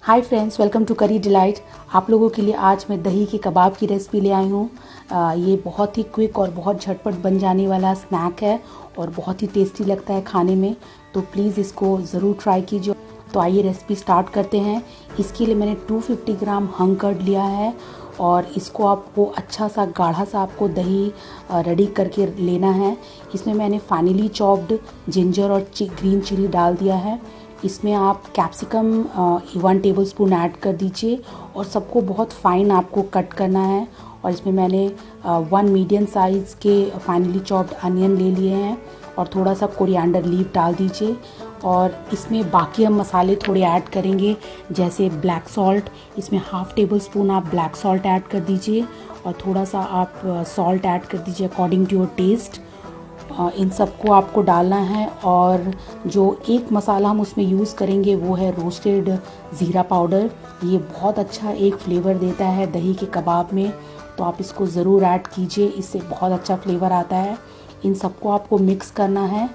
Hi friends, welcome to करी delight. आप लोगों के लिए आज मैं दही के कबाब की रेसिपी ले आई हूँ। ये बहुत ही क्विक और बहुत झटपट बन जाने वाला स्नैक है और बहुत ही टेस्टी लगता है खाने में। तो प्लीज़ इसको ज़रूर ट्राई कीजिए। तो आइए रेसिपी स्टार्ट करते हैं। इसके लिए मैंने 250 ग्राम हंग कर्ड लिया है और इसको आपको अच्छा सा गाढ़ा सा आपको दही रेडी करके लेना है। इसमें मैंने फाइनली चॉप्ड जिंजर और ग्रीन चिली डाल दिया है। इसमें आप कैप्सिकम 1 टेबलस्पून ऐड कर दीजिए और सबको बहुत फाइन आपको कट करना है। और इसमें मैंने 1 मीडियम साइज़ के फाइनली चॉप्ड अनियन ले लिए हैं और थोड़ा सा कोरिएंडर लीफ डाल दीजिए। और इसमें बाकी हम मसाले थोड़े ऐड करेंगे, जैसे ब्लैक सॉल्ट। इसमें 1/2 टेबलस्पून आप ब्लैक सॉल्ट ऐड कर दीजिए और थोड़ा सा आप सॉल्ट ऐड कर दीजिए अकॉर्डिंग टू योर टेस्ट। इन सबको आपको डालना है। और जो एक मसाला हम उसमें यूज़ करेंगे वो है रोस्टेड ज़ीरा पाउडर। ये बहुत अच्छा एक फ्लेवर देता है दही के कबाब में, तो आप इसको ज़रूर ऐड कीजिए, इससे बहुत अच्छा फ्लेवर आता है। इन सबको आपको मिक्स करना है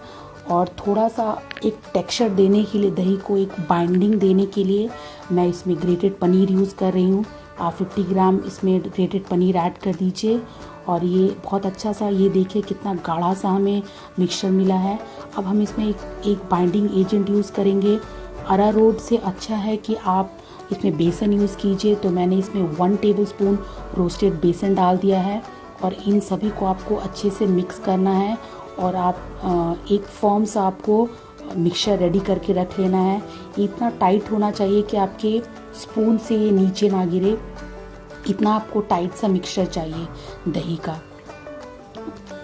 और थोड़ा सा एक टेक्सचर देने के लिए, दही को एक बाइंडिंग देने के लिए मैं इसमें ग्रेटेड पनीर यूज़ कर रही हूँ। आप 50 ग्राम इसमें ग्रेटेड पनीर ऐड कर दीजिए और ये बहुत अच्छा सा, ये देखिए कितना गाढ़ा सा हमें मिक्सचर मिला है। अब हम इसमें एक बाइंडिंग एजेंट यूज़ करेंगे। अरारोट से अच्छा है कि आप इसमें बेसन यूज़ कीजिए, तो मैंने इसमें 1 टेबलस्पून रोस्टेड बेसन डाल दिया है। और इन सभी को आपको अच्छे से मिक्स करना है और आप एक फर्म सा आपको मिक्सचर रेडी करके रख लेना है। इतना टाइट होना चाहिए कि आपके स्पून से ये नीचे ना गिरे, इतना आपको टाइट सा मिक्सचर चाहिए दही का।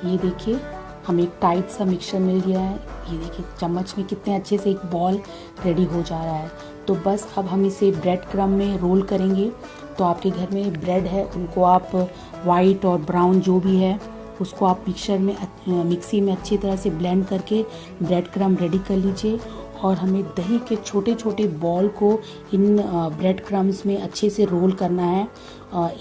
ये देखिए हमें एक टाइट सा मिक्सचर मिल गया है। ये देखिए चम्मच में कितने अच्छे से एक बॉल रेडी हो जा रहा है। तो बस अब हम इसे ब्रेड क्रम में रोल करेंगे। तो आपके घर में ब्रेड है, उनको आप वाइट और ब्राउन जो भी है उसको आप मिक्सी में अच्छी तरह से ब्लेंड करके ब्रेड क्रम रेडी कर लीजिए। और हमें दही के छोटे छोटे बॉल को इन ब्रेड क्रम्स में अच्छे से रोल करना है।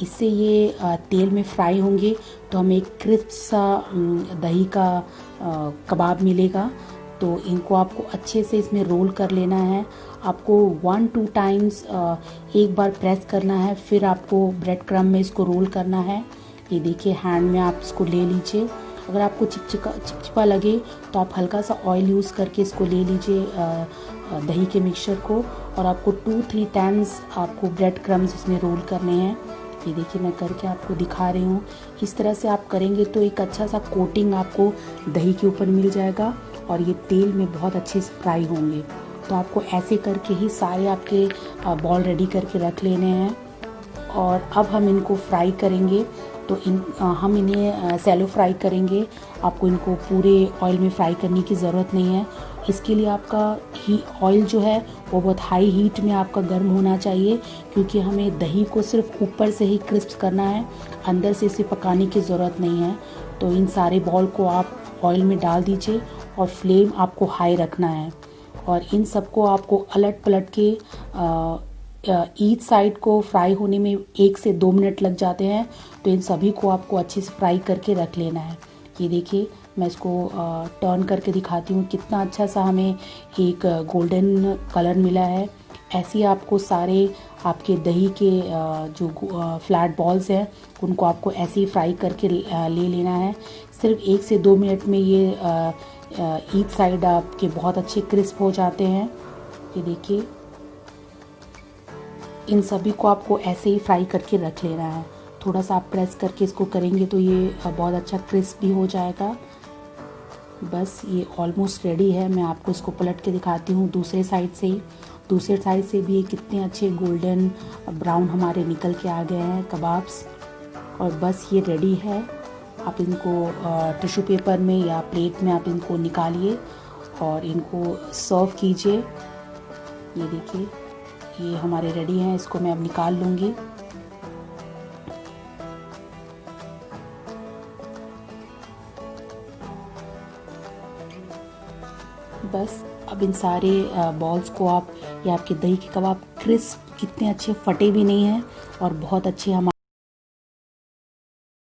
इससे ये तेल में फ्राई होंगे तो हमें एक क्रिस्प सा दही का कबाब मिलेगा। तो इनको आपको अच्छे से इसमें रोल कर लेना है। आपको 1-2 टाइम्स एक बार प्रेस करना है, फिर आपको ब्रेड क्रम में इसको रोल करना है। ये देखिए हैंड में आप इसको ले लीजिए। अगर आपको चिपचिपा लगे तो आप हल्का सा ऑयल यूज़ करके इसको ले लीजिए दही के मिक्सचर को। और आपको 2-3 टाइम्स आपको ब्रेड क्रम्स इसमें रोल करने हैं। ये देखिए मैं करके आपको दिखा रही हूँ। इस तरह से आप करेंगे तो एक अच्छा सा कोटिंग आपको दही के ऊपर मिल जाएगा और ये तेल में बहुत अच्छे से फ्राई होंगे। तो आपको ऐसे करके ही सारे आपके बॉल रेडी करके रख लेने हैं। और अब हम इनको फ्राई करेंगे। तो हम इन्हें सैलो फ्राई करेंगे। आपको इनको पूरे ऑयल में फ्राई करने की ज़रूरत नहीं है। इसके लिए आपका ऑयल जो है वो बहुत हाई हीट में आपका गर्म होना चाहिए, क्योंकि हमें दही को सिर्फ ऊपर से ही क्रिस्प करना है, अंदर से इसे पकाने की ज़रूरत नहीं है। तो इन सारे बॉल को आप ऑयल में डाल दीजिए और फ्लेम आपको हाई रखना है। और इन सबको आपको अलट पलट के ईच साइड को फ्राई होने में 1 से 2 मिनट लग जाते हैं। तो इन सभी को आपको अच्छे से फ्राई करके रख लेना है। ये देखिए मैं इसको टर्न करके दिखाती हूँ, कितना अच्छा सा हमें एक गोल्डन कलर मिला है। ऐसे ही आपको सारे आपके दही के जो फ्लैट बॉल्स हैं उनको आपको ऐसे ही फ्राई करके ले लेना है। सिर्फ 1 से 2 मिनट में ये ईच साइड आपके बहुत अच्छे क्रिस्प हो जाते हैं। ये देखिए इन सभी को आपको ऐसे ही फ्राई करके रख लेना है। थोड़ा सा आप प्रेस करके इसको करेंगे तो ये बहुत अच्छा क्रिस्प भी हो जाएगा। बस ये ऑलमोस्ट रेडी है। मैं आपको इसको पलट के दिखाती हूँ दूसरे साइड से ही। दूसरे साइड से भी ये कितने अच्छे गोल्डन ब्राउन हमारे निकल के आ गए हैं कबाब्स। और बस ये रेडी है। आप इनको टिश्यू पेपर में या प्लेट में आप इनको निकालिए और इनको सर्व कीजिए। ये देखिए ये हमारे रेडी हैं। इसको मैं अब निकाल लूँगी। बस अब इन सारे बॉल्स को आप, ये आपके दही के कबाब क्रिस्प कितने अच्छे फटे भी नहीं हैं और बहुत अच्छे हमारे